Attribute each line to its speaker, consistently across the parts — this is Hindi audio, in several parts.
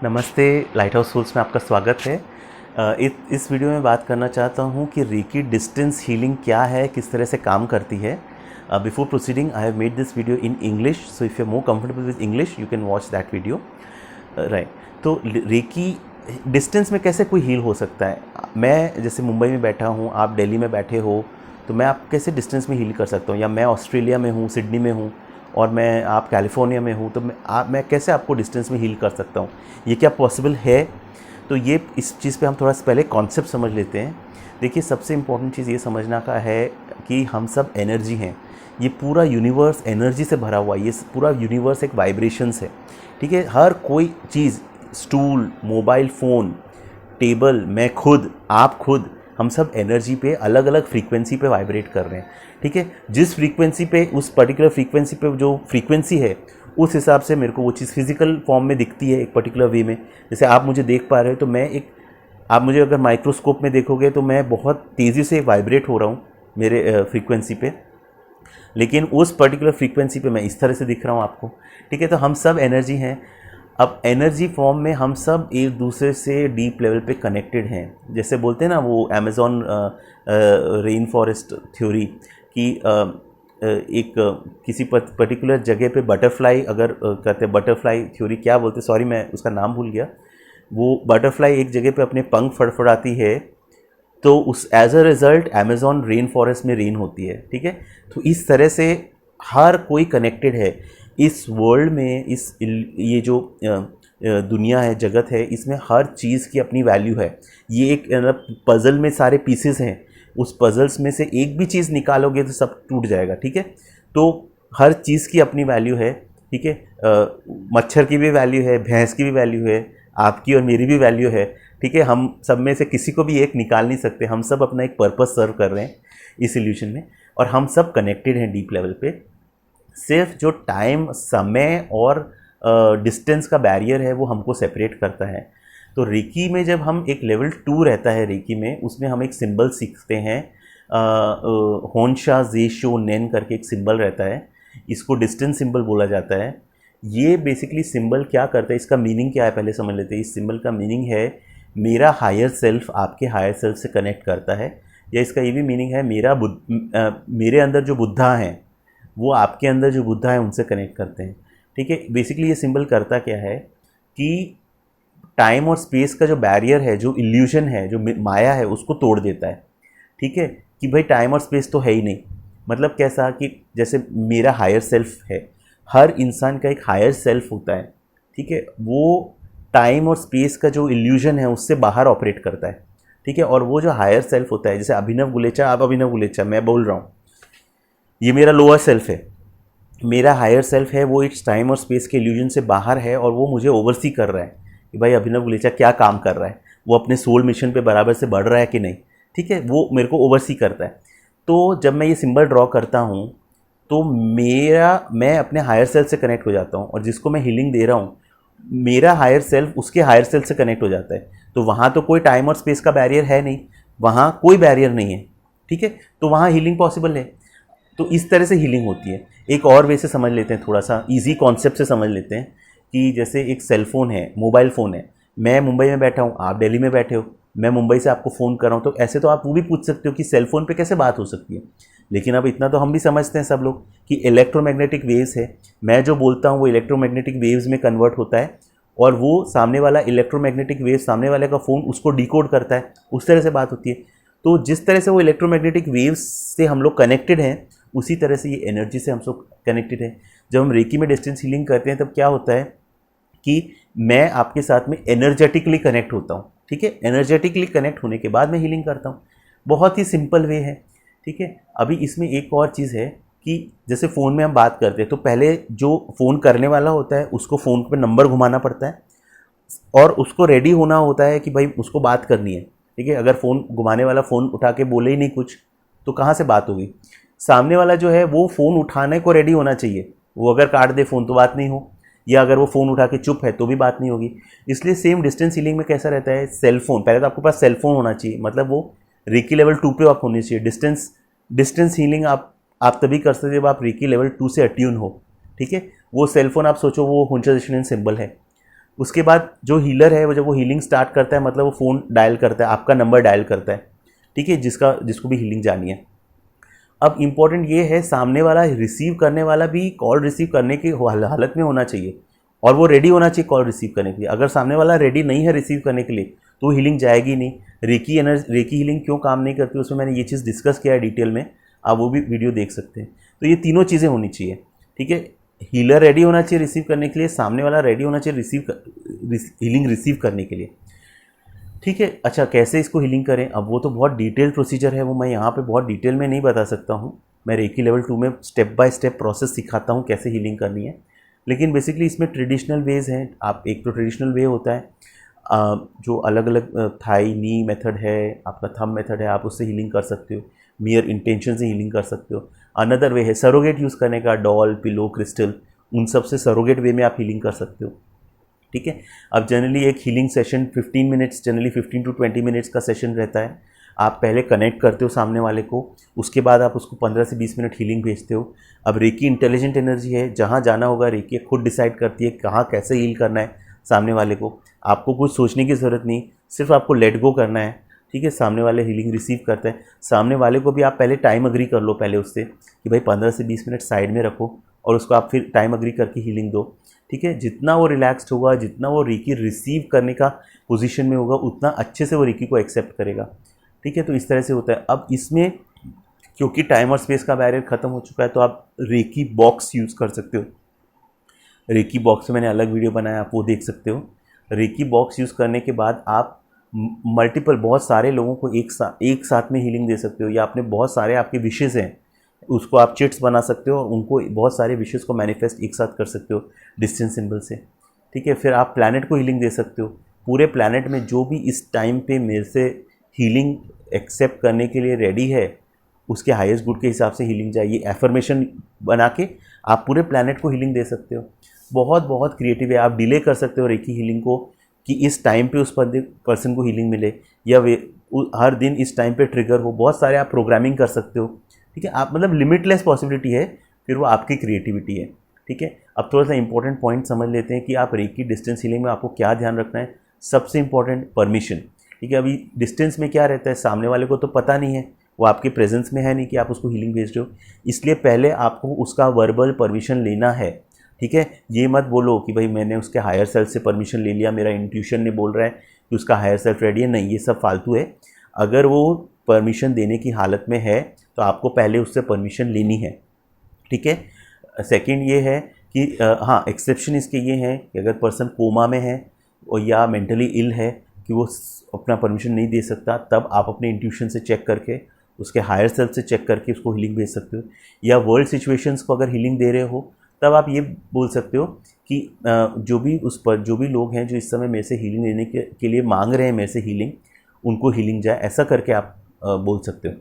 Speaker 1: नमस्ते, लाइट हाउस सोल्स में आपका स्वागत है। इस वीडियो में बात करना चाहता हूँ कि रेकी डिस्टेंस हीलिंग क्या है, किस तरह से काम करती है। Before proceeding I have made this video in English, so if you are more comfortable with English you can watch that video. Right, तो रेकी डिस्टेंस में कैसे कोई हील हो सकता है। मैं जैसे मुंबई में बैठा हूँ, आप दिल्ली में बैठे हो, तो मैं आप कैसे डिस्टेंस में हील कर सकता हूँ, या मैं ऑस्ट्रेलिया में हूँ, सिडनी में हूँ और मैं आप कैलिफोर्निया में हूँ, तो मैं कैसे आपको डिस्टेंस में हील कर सकता हूँ, ये क्या पॉसिबल है। तो ये इस चीज़ पे हम थोड़ा सा पहले कॉन्सेप्ट समझ लेते हैं। देखिए, सबसे इम्पोर्टेंट चीज़ ये समझना का है कि हम सब एनर्जी हैं। ये पूरा यूनिवर्स एनर्जी से भरा हुआ है, ये पूरा यूनिवर्स एक वाइब्रेशंस है। ठीक है, हर कोई चीज़, स्टूल, मोबाइल फ़ोन, टेबल, मैं खुद, आप खुद, हम सब एनर्जी पे अलग अलग फ्रीक्वेंसी पे वाइब्रेट कर रहे हैं। ठीक है, जिस फ्रीक्वेंसी पे, उस पर्टिकुलर फ्रीक्वेंसी पे जो फ्रीक्वेंसी है, उस हिसाब से मेरे को वो चीज़ फिजिकल फॉर्म में दिखती है एक पर्टिकुलर वे में। जैसे आप मुझे देख पा रहे हो, तो मैं एक, आप मुझे अगर माइक्रोस्कोप में देखोगे तो मैं बहुत तेज़ी से वाइब्रेट हो रहा हूँ मेरे फ्रीक्वेंसी पे, लेकिन उस पर्टिकुलर फ्रीक्वेंसी पे मैं इस तरह से दिख रहा हूँ आपको। ठीक है, तो हम सब एनर्जी हैं। अब एनर्जी फॉर्म में हम सब एक दूसरे से डीप लेवल पे कनेक्टेड हैं। जैसे बोलते हैं ना, वो अमेज़ॉन रेन फॉरेस्ट थ्योरी कि एक किसी पर्टिकुलर जगह पे बटरफ्लाई, अगर कहते हैं बटरफ्लाई थ्योरी, क्या बोलते हैं, सॉरी मैं उसका नाम भूल गया। वो बटरफ्लाई एक जगह पे अपने पंख फड़फड़ाती है, तो उस as a result Amazon rain forest में रेन होती है। ठीक है, तो इस तरह से हर कोई कनेक्टेड है इस वर्ल्ड में। ये जो दुनिया है, जगत है, इसमें हर चीज़ की अपनी वैल्यू है। ये एक पज़ल में सारे पीसेस हैं, उस पज़ल्स में से एक भी चीज़ निकालोगे तो सब टूट जाएगा। ठीक है, तो हर चीज़ की अपनी वैल्यू है। ठीक है, मच्छर की भी वैल्यू है, भैंस की भी वैल्यू है, आपकी और मेरी भी वैल्यू है। ठीक है, हम सब में से किसी को भी एक निकाल नहीं सकते। हम सब अपना एक पर्पस सर्व कर रहे हैं इस इल्यूशन में, और हम सब कनेक्टेड हैं डीप लेवल पे। सिर्फ जो टाइम, समय और डिस्टेंस का बैरियर है वो हमको सेपरेट करता है। तो रेकी में जब हम एक लेवल 2 रहता है रेकी में, उसमें हम एक सिंबल सीखते हैं, होनशा जेशो नेन करके एक सिंबल रहता है। इसको डिस्टेंस सिंबल बोला जाता है। ये बेसिकली सिंबल क्या करता है, इसका मीनिंग क्या है पहले समझ लेते हैं। इस सिंबल का मीनिंग है मेरा हायर सेल्फ आपके हायर सेल्फ से कनेक्ट करता है, या इसका ये भी मीनिंग है मेरे अंदर जो बुद्धा हैं वो आपके अंदर जो बुद्धा है उनसे कनेक्ट करते हैं। ठीक है, बेसिकली ये सिंबल करता क्या है कि टाइम और स्पेस का जो बैरियर है, जो इल्यूजन है, जो माया है, उसको तोड़ देता है। ठीक है, कि भाई टाइम और स्पेस तो है ही नहीं। मतलब कैसा कि जैसे मेरा हायर सेल्फ है, हर इंसान का एक हायर सेल्फ होता है। ठीक है, वो टाइम और स्पेस का जो इल्यूजन है उससे बाहर ऑपरेट करता है। ठीक है, और वो जो हायर सेल्फ होता है, जैसे अभिनव गुलेचा, आप अभिनव गुलेचा, मैं बोल रहा हूँ, ये मेरा लोअर सेल्फ है। मेरा हायर सेल्फ है, वो इस टाइम और स्पेस के इल्यूजन से बाहर है, और वो मुझे ओवरसी कर रहा है कि भाई अभिनव गुलेचा क्या काम कर रहा है, वो अपने सोल मिशन पे बराबर से बढ़ रहा है कि नहीं। ठीक है, वो मेरे को ओवरसी करता है। तो जब मैं ये सिंबल ड्रॉ करता हूँ तो मैं अपने हायर सेल्फ से कनेक्ट हो जाता हूँ, और जिसको मैं हीलिंग दे रहा हूँ मेरा हायर सेल्फ उसके हायर सेल्फ से कनेक्ट हो जाता है। तो वहाँ तो कोई टाइम और स्पेस का बैरियर है नहीं, वहाँ कोई बैरियर नहीं है। ठीक है, तो वहाँ हीलिंग पॉसिबल है। तो इस तरह से हीलिंग होती है। एक और वे से समझ लेते हैं, थोड़ा सा इजी कॉन्सेप्ट से समझ लेते हैं कि जैसे एक सेल फ़ोन है, मोबाइल फ़ोन है। मैं मुंबई में बैठा हूँ, आप दिल्ली में बैठे हो, मैं मुंबई से आपको फ़ोन कर रहा हूँ, तो ऐसे तो आप वो भी पूछ सकते हो कि सेल फ़ोन पे कैसे बात हो सकती है। लेकिन अब इतना तो हम भी समझते हैं सब लोग कि इलेक्ट्रोमैग्नेटिक वेव्स है। मैं जो बोलता हूँ वो इलेक्ट्रोमैग्नेटिक वेव्स में कन्वर्ट होता है, और वो सामने वाला इलेक्ट्रोमैग्नेटिक वेव, सामने वाले का फ़ोन उसको डिकोड करता है, उस तरह से बात होती है। तो जिस तरह से वो इलेक्ट्रोमैग्नेटिक वेव्स से हम लोग कनेक्टेड हैं, उसी तरह से ये एनर्जी से हम लोग कनेक्टेड है। जब हम रेकी में डिस्टेंस हीलिंग करते हैं तब क्या होता है कि मैं आपके साथ में एनर्जेटिकली कनेक्ट होता हूँ। ठीक है, एनर्जेटिकली कनेक्ट होने के बाद मैं हीलिंग करता हूँ। बहुत ही सिंपल वे है। ठीक है, अभी इसमें एक और चीज़ है कि जैसे फ़ोन में हम बात करते हैं तो पहले जो फ़ोन करने वाला होता है उसको फ़ोन पे नंबर घुमाना पड़ता है, और उसको रेडी होना होता है कि भाई उसको बात करनी है। ठीक है, अगर फ़ोन घुमाने वाला फ़ोन उठा के बोले ही नहीं कुछ, तो कहाँ से बात होगी। सामने वाला जो है वो फ़ोन उठाने को रेडी होना चाहिए। वो अगर काट दे फ़ोन तो बात नहीं हो, या अगर वो फ़ोन उठा के चुप है तो भी बात नहीं होगी। इसलिए सेम डिस्टेंस हीलिंग में कैसा रहता है, सेल फ़ोन, पहले तो आपके पास सेल फ़ोन होना चाहिए, मतलब वो रेकी लेवल 2 पे आप होनी चाहिए। डिस्टेंस हीलिंग आप तभी कर सकते जब आप रेकी लेवल 2 से अट्यून हो। ठीक है, वो सेल फ़ोन आप सोचो वो हुंचा सिंबल है, उसके बाद जो हीलर है वो जब वो हीलिंग स्टार्ट करता है मतलब वो फ़ोन डायल करता है, आपका नंबर डायल करता है, ठीक है, जिसको भी हीलिंग जानी है। अब इम्पॉर्टेंट ये है सामने वाला रिसीव करने वाला भी कॉल रिसीव करने की हालत में होना चाहिए और वो रेडी होना चाहिए कॉल रिसीव करने के लिए। अगर सामने वाला रेडी नहीं है रिसीव करने के लिए तो हीलिंग जाएगी नहीं। रेकी हीलिंग क्यों काम नहीं करती उसमें मैंने ये चीज़ डिस्कस किया है डिटेल में, आप वो भी वीडियो देख सकते हैं। तो ये तीनों चीज़ें होनी चाहिए, ठीक है। हीलर रेडी होना चाहिए रिसीव करने के लिए, सामने वाला रेडी होना चाहिए हीलिंग रिसीव करने के लिए, ठीक है। अच्छा, कैसे इसको हीलिंग करें, अब वो तो बहुत डिटेल प्रोसीजर है, वो मैं यहाँ पे बहुत डिटेल में नहीं बता सकता हूँ। मैं रेकी लेवल 2 में स्टेप बाय स्टेप प्रोसेस सिखाता हूँ कैसे हीलिंग करनी है। लेकिन बेसिकली इसमें ट्रेडिशनल वेज हैं। आप एक तो ट्रेडिशनल वे होता है जो अलग अलग थाई नी मेथड है, आपका थंब मेथड है, आप उससे हीलिंग कर सकते हो, मियर इंटेंशन से हीलिंग कर सकते हो। अनदर वे है सरोगेट यूज़ करने का, डॉल, पिलो, क्रिस्टल, उन सब से सरोगेट वे में आप हीलिंग कर सकते हो, ठीक है। अब जनरली एक healing session 15 minutes, generally 15 to 20 minutes का सेशन रहता है। आप पहले कनेक्ट करते हो सामने वाले को, उसके बाद आप उसको 15 से 20 मिनट हीलिंग भेजते हो। अब रेकी इंटेलिजेंट एनर्जी है, जहाँ जाना होगा रेकी खुद डिसाइड करती है कहाँ कैसे हील करना है सामने वाले को। आपको कुछ सोचने की ज़रूरत नहीं, सिर्फ आपको लेट गो करना है, ठीक है। सामने वाले हीलिंग रिसीव करते हैं। सामने वाले को भी आप पहले टाइम अग्री कर लो पहले उससे कि भाई 15 से 20 मिनट साइड में रखो और उसको आप फिर टाइम अग्री करके हीलिंग दो, ठीक है। जितना वो रिलैक्स्ड होगा, जितना वो रेकी रिसीव करने का पोजीशन में होगा, उतना अच्छे से वो रेकी को एक्सेप्ट करेगा, ठीक है। तो इस तरह से होता है। अब इसमें क्योंकि टाइम और स्पेस का बैरियर ख़त्म हो चुका है तो आप रेकी बॉक्स यूज़ कर सकते हो। रेकी बॉक्स में मैंने अलग वीडियो बनाया, आप वो देख सकते हो। रेकी बॉक्स यूज़ करने के बाद आप मल्टीपल बहुत सारे लोगों को एक साथ में हीलिंग दे सकते हो, या अपने बहुत सारे आपके विशेज़ हैं उसको आप चिट्स बना सकते हो और उनको बहुत सारे विशेज़ को मैनिफेस्ट एक साथ कर सकते हो डिस्टेंस सिंबल से, ठीक है। फिर आप प्लैनेट को हीलिंग दे सकते हो। पूरे प्लैनेट में जो भी इस टाइम पे मेरे से हीलिंग एक्सेप्ट करने के लिए रेडी है उसके हाईएस्ट गुड के हिसाब से हीलिंग चाहिए। एफर्मेशन बना के आप पूरे प्लैनेट को हीलिंग दे सकते हो। बहुत बहुत क्रिएटिव है। आप डिले कर सकते हो रेकी हीलिंग को कि इस टाइम पे उस पर्सन को हीलिंग मिले, या हर दिन इस टाइम पे ट्रिगर हो। बहुत सारे आप प्रोग्रामिंग कर सकते हो, ठीक है। आप मतलब लिमिटलेस पॉसिबिलिटी है, फिर वो आपकी क्रिएटिविटी है, ठीक है। अब थोड़ा सा इंपॉर्टेंट पॉइंट समझ लेते हैं कि आप रेकी डिस्टेंस हीलिंग में आपको क्या ध्यान रखना है। सबसे इंपॉर्टेंट परमिशन, ठीक है। अभी डिस्टेंस में क्या रहता है, सामने वाले को तो पता नहीं है, वो आपके प्रेजेंस में है नहीं कि आप उसको हीलिंग भेज रहे हो, इसलिए पहले आपको उसका वर्बल परमिशन लेना है, ठीक है। ये मत बोलो कि भाई मैंने उसके हायर सेल्फ से परमिशन ले लिया, मेरा इंट्यूशन ने बोल रहा है कि उसका हायर सेल्फ रेडी है, नहीं, ये सब फालतू है। अगर वो परमिशन देने की हालत में है तो आपको पहले उससे परमिशन लेनी है, ठीक है। सेकंड ये है कि हाँ, एक्सेप्शन इसके ये हैं कि अगर पर्सन कोमा में है और या मेंटली इल है कि वो अपना परमिशन नहीं दे सकता, तब आप अपने इंट्यूशन से चेक करके, उसके हायर सेल्फ से चेक करके उसको हीलिंग भेज सकते हो। या वर्ल्ड सिचुएशंस को अगर हीलिंग दे रहे हो तब आप ये बोल सकते हो कि जो भी लोग हैं जो इस समय मेरे से हीलिंग लेने के लिए मांग रहे हैं मेरे से हीलिंग, उनको हीलिंग जाए, ऐसा करके आप बोल सकते हो,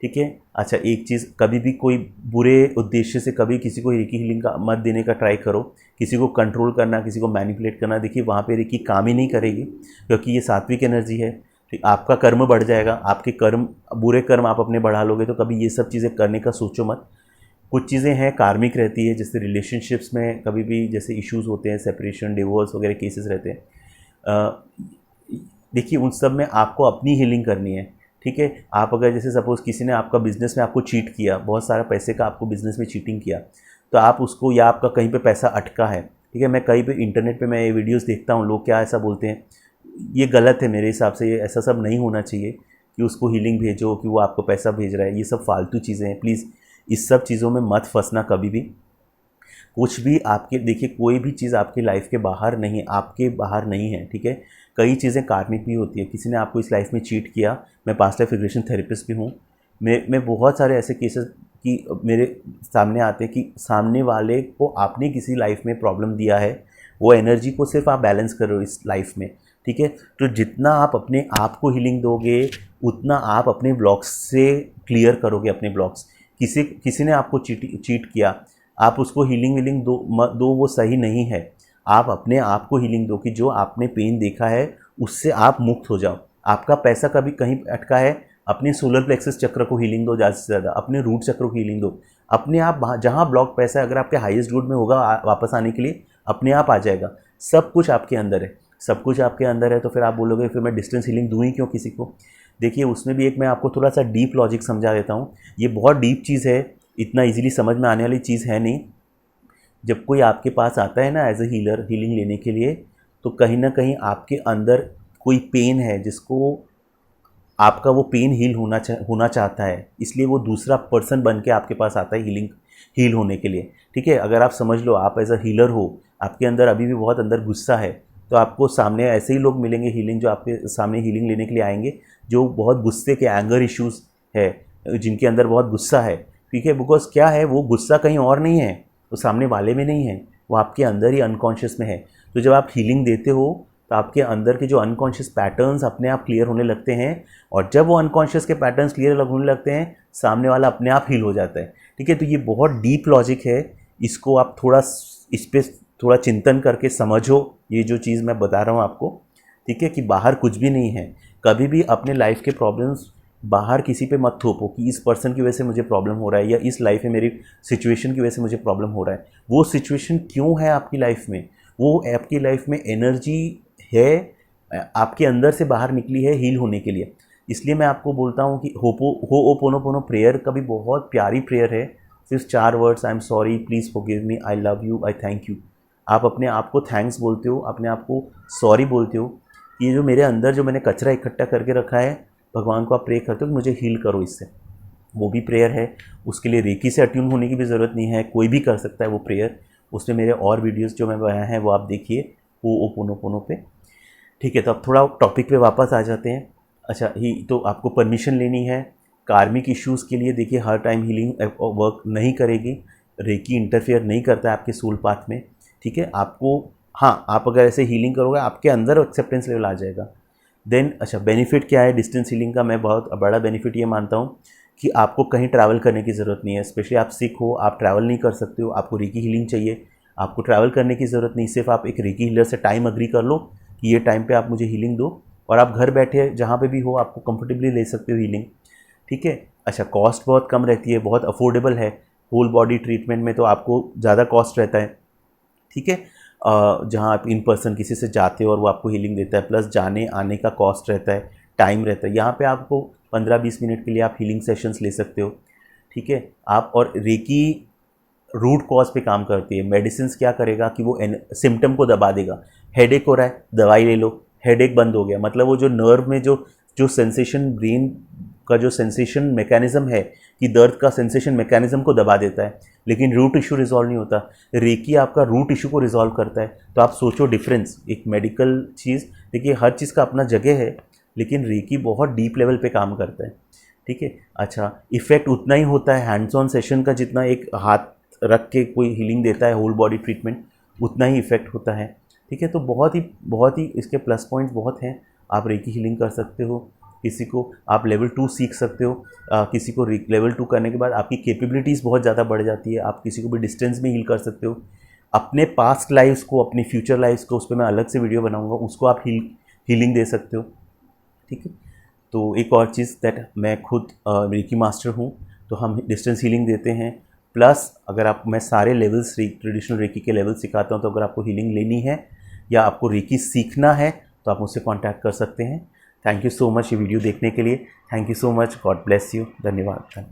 Speaker 1: ठीक है। अच्छा, एक चीज़, कभी भी कोई बुरे उद्देश्य से कभी किसी को रेकी हीलिंग का मत देने का ट्राई करो। किसी को कंट्रोल करना, किसी को मैनिपुलेट करना, देखिए वहाँ पे रेकी काम ही नहीं करेगी, क्योंकि ये सात्विक एनर्जी है। ठीक, आपका कर्म बढ़ जाएगा, आपके कर्म, बुरे कर्म आप अपने बढ़ा लोगे, तो कभी ये सब चीज़ें करने का सोचो मत। कुछ चीज़ें हैं कार्मिक रहती है, जैसे रिलेशनशिप्स में कभी भी जैसे इश्यूज़ होते हैं, सेपरेशन, डिवोर्स वगैरह केसेस रहते हैं। देखिए उन सब में आपको अपनी हीलिंग करनी है, ठीक है। आप अगर जैसे सपोज़ किसी ने आपका बिज़नेस में आपको चीट किया, बहुत सारा पैसे का आपको बिज़नेस में चीटिंग किया, तो आप उसको, या आपका कहीं पे पैसा अटका है, ठीक है। मैं कहीं पे इंटरनेट पे मैं ये वीडियोस देखता हूँ, लोग क्या ऐसा बोलते हैं, ये गलत है मेरे हिसाब से। ये ऐसा सब नहीं होना चाहिए कि उसको हीलिंग भेजो कि वो आपको पैसा भेज रहा है, ये सब फालतू चीज़ें हैं। प्लीज़ इस सब चीज़ों में मत फंसना कभी भी। कुछ भी आपके, देखिए कोई भी चीज़ आपकी लाइफ के बाहर नहीं है, आपके बाहर नहीं है, ठीक है। कई चीज़ें कार्मिक भी होती है। किसी ने आपको इस लाइफ में चीट किया, मैं पास्ट लाइफ रिग्रेशन थेरेपिस्ट भी हूँ, मैं बहुत सारे ऐसे केसेस की मेरे सामने आते हैं कि सामने वाले को आपने किसी लाइफ में प्रॉब्लम दिया है, वो एनर्जी को सिर्फ आप बैलेंस कर रहे हो इस लाइफ में, ठीक है। तो जितना आप अपने आप को हीलिंग दोगे, उतना आप अपने ब्लॉक्स से क्लियर करोगे अपने ब्लॉक्स। किसी ने आपको चीट किया, आप उसको हीलिंग दो, वो सही नहीं है। आप अपने आप को हीलिंग दो कि जो आपने पेन देखा है उससे आप मुक्त हो जाओ। आपका पैसा कभी कहीं अटका है, अपने सोलर प्लेक्सस चक्र को हीलिंग दो, ज़्यादा से ज़्यादा अपने रूट चक्र को हीलिंग दो। अपने आप जहाँ ब्लॉक पैसा अगर आपके हाईएस्ट गुड में होगा वापस आने के लिए, अपने आप आ जाएगा। सब कुछ आपके अंदर है, सब कुछ आपके अंदर है। तो फिर आप बोलोगे फिर मैं डिस्टेंस हीलिंग दूँ ही क्यों किसी को। देखिए उसमें भी एक मैं आपको थोड़ा सा डीप लॉजिक समझा देता हूँ। ये बहुत डीप चीज़ है, इतना इजीली समझ में आने वाली चीज़ है नहीं। जब कोई आपके पास आता है ना एज ए हीलर हीलिंग लेने के लिए, तो कहीं ना कहीं आपके अंदर कोई पेन है जिसको आपका वो पेन हील होना चाहता है, इसलिए वो दूसरा पर्सन बन के आपके पास आता है हील होने के लिए। ठीक है, अगर आप समझ लो आप एज अ हीलर हो, आपके अंदर अभी भी बहुत अंदर गुस्सा है, तो आपको सामने ऐसे ही लोग मिलेंगे हीलिंग जो आपके सामने हीलिंग लेने के लिए आएंगे जो बहुत गुस्से के एंगर इश्यूज़ है, जिनके अंदर बहुत गुस्सा है। ठीक है, बिकॉज क्या है वो गुस्सा कहीं और नहीं है, वो सामने वाले में नहीं है, वो आपके अंदर ही अनकॉन्शियस में है। तो जब आप हीलिंग देते हो तो आपके अंदर के जो अनकॉन्शियस पैटर्न्स अपने आप क्लियर होने लगते हैं, और जब वो अनकॉन्शियस के पैटर्न्स क्लियर होने लगते हैं सामने वाला अपने आप हील हो जाता है। ठीक है, तो ये बहुत डीप लॉजिक है, इसको आप थोड़ा इस पर थोड़ा चिंतन करके समझो ये जो चीज़ मैं बता रहा हूँ आपको। ठीक है, कि बाहर कुछ भी नहीं है। कभी भी अपने लाइफ के प्रॉब्लम्स बाहर किसी पे मत थोपो कि इस पर्सन की वजह से मुझे प्रॉब्लम हो रहा है, या इस लाइफ में मेरी सिचुएशन की वजह से मुझे प्रॉब्लम हो रहा है। वो सिचुएशन क्यों है आपकी लाइफ में, वो आपकी लाइफ में एनर्जी है, आपके अंदर से बाहर निकली है हील होने के लिए। इसलिए मैं आपको बोलता हूँ कि होपोनोपोनो प्रेयर का भी बहुत प्यारी प्रेयर है। सिर्फ 4 words, I am sorry, please forgive me, I love you, I thank you. आप अपने आप को थैंक्स बोलते हो, अपने आप को सॉरी बोलते हो। ये जो मेरे अंदर जो मैंने कचरा इकट्ठा करके रखा है, भगवान को आप प्रे करते हो कि मुझे हील करो इससे, वो भी प्रेयर है। उसके लिए रेकी से अट्यून होने की भी ज़रूरत नहीं है, कोई भी कर सकता है वो प्रेयर। उसमें मेरे और वीडियोस जो मैं बनाए हैं वो आप देखिए होपोनोपोनो पे। ठीक है, तो अब थोड़ा टॉपिक पे वापस आ जाते हैं। अच्छा ही तो आपको परमिशन लेनी है कार्मिक इश्यूज़ के लिए। देखिए हर टाइम हीलिंग वर्क नहीं करेगी, रेकी इंटरफेयर नहीं करता है आपके सोल पाथ में। ठीक है, आपको हाँ, आप अगर ऐसे हीलिंग करोगे आपके अंदर एक्सेप्टेंस लेवल आ जाएगा। देन अच्छा बेनिफिट क्या है डिस्टेंस हीलिंग का, मैं बहुत बड़ा बेनिफिट ये मानता हूँ कि आपको कहीं ट्रैवल करने की ज़रूरत नहीं है। स्पेशली आप सिक हो, आप ट्रैवल नहीं कर सकते हो, आपको रेकी हीलिंग चाहिए, आपको ट्रैवल करने की ज़रूरत नहीं। सिर्फ आप एक रेकी हीलर से टाइम अग्री कर लो कि ये टाइम पे आप मुझे हीलिंग दो, और आप घर बैठे जहाँ पे भी हो आपको कंफर्टेबली ले सकते हो हीलिंग। ठीक है, अच्छा कॉस्ट बहुत कम रहती है, बहुत अफोर्डेबल है। होल बॉडी ट्रीटमेंट में तो आपको ज़्यादा कॉस्ट रहता है। ठीक है, जहाँ आप इन पर्सन किसी से जाते हो और वो आपको हीलिंग देता है, प्लस जाने आने का कॉस्ट रहता है, टाइम रहता है। यहाँ पे आपको 15-20 मिनट के लिए आप हीलिंग सेशंस ले सकते हो। ठीक है, आप और रेकी रूट कॉज पे काम करती है। मेडिसिन क्या करेगा कि वो सिम्टम को दबा देगा। हेडेक हो रहा है, दवाई ले लो, हेडेक बंद हो गया। मतलब वो जो नर्व में जो सेंसेशन, ब्रेन का जो सेंसेशन मैकेनिज्म है कि दर्द का सेंसेशन मैकेनिज्म को दबा देता है, लेकिन रूट इशू रिजॉल्व नहीं होता। रेकी आपका रूट इशू को रिजॉल्व करता है। तो आप सोचो डिफरेंस, एक मेडिकल चीज़, देखिए हर चीज़ का अपना जगह है, लेकिन रेकी बहुत डीप लेवल पे काम करता है। ठीक है, अच्छा इफेक्ट उतना ही होता है हैंड्स ऑन सेशन का, जितना एक हाथ रख के कोई हीलिंग देता है होल बॉडी ट्रीटमेंट, उतना ही इफेक्ट होता है। ठीक है, तो बहुत ही इसके प्लस पॉइंट्स बहुत हैं। आप रेकी हीलिंग कर सकते हो, किसी को आप लेवल 2 सीख सकते हो, किसी को लेवल 2 करने के बाद आपकी कैपेबिलिटीज़ बहुत ज़्यादा बढ़ जाती है। आप किसी को भी डिस्टेंस में हील कर सकते हो। अपने पास्ट लाइफ्स को, अपनी फ्यूचर लाइफ्स को, उस पर मैं अलग से वीडियो बनाऊंगा, उसको आप हीलिंग दे सकते हो। ठीक है, तो एक और चीज़ दैट मैं खुद रेकी मास्टर हूँ, तो हम डिस्टेंस हीलिंग देते हैं। प्लस अगर आप, मैं सारे लेवल्स ट्रेडिशनल रेकी के लेवल सिखाता हूँ, तो अगर आपको हीलिंग लेनी है या आपको रेकी सीखना है तो आप मुझसे कांटेक्ट कर सकते हैं। थैंक यू सो मच ये वीडियो देखने के लिए। Thank you so much, God bless you, धन्यवाद।